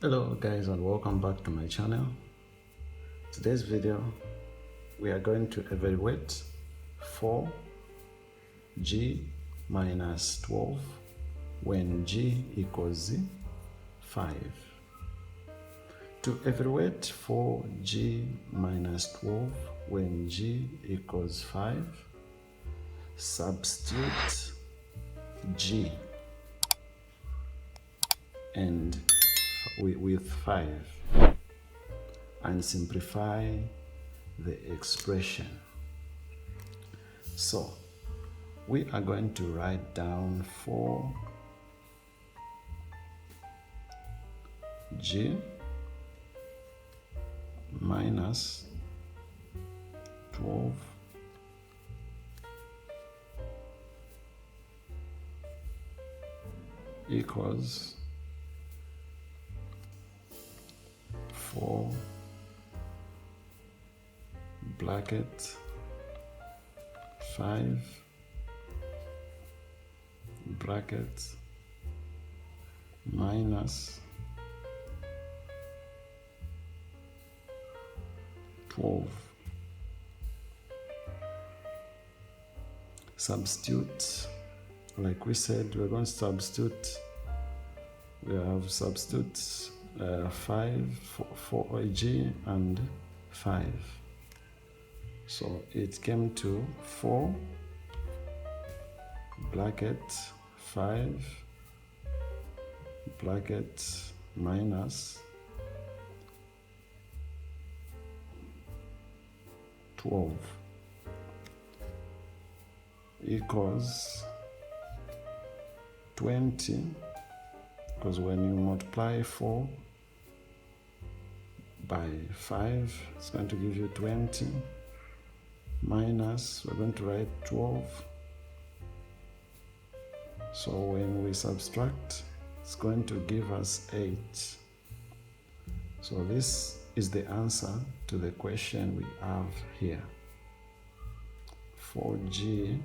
Hello guys, and welcome back to my channel. Today's video we are going to evaluate 4g minus 12 when g equals 5. To evaluate 4g minus 12 when g equals 5, substitute g and with 5 and simplify the expression. So we are going to write down 4g minus 12 equals 4 bracket 5 bracket minus 12. Substitute, like we said, we're going to substitute. We have substitute 4g and 5. So it came to 4 bracket 5 bracket minus 12 equals 20, because when you multiply 4 by 5, it's going to give you 20, minus, we're going to write 12. So when we subtract, it's going to give us 8. So this is the answer to the question we have here. 4g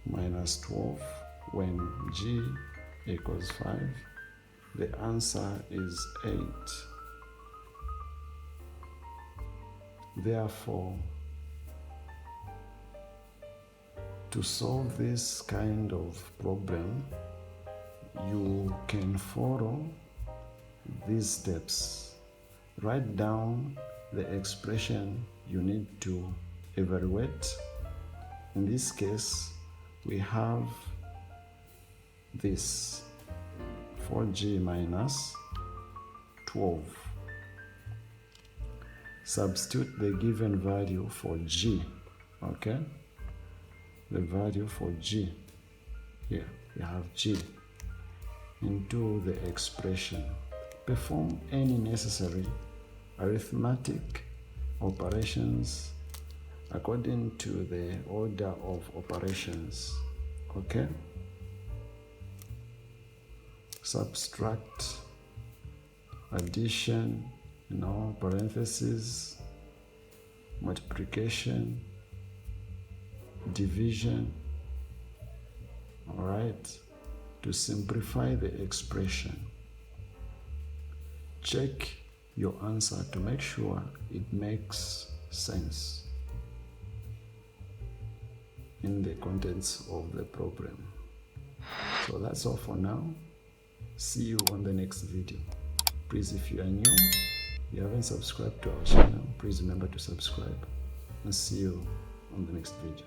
minus 12 when g equals 5. The answer is 8. Therefore, to solve this kind of problem, you can follow these steps. Write down the expression you need to evaluate. In this case, we have this 4g minus 12. Substitute the given value for g, okay? The value for g, here we have g, into the expression. Perform any necessary arithmetic operations according to the order of operations, okay? Subtract, addition, parentheses, multiplication, division, all right, to simplify the expression. Check your answer to make sure it makes sense in the contents of the problem. So that's all for now. See you on the next video. Please, if you are new, you haven't subscribed to our channel, please remember to subscribe, and see you on the next video.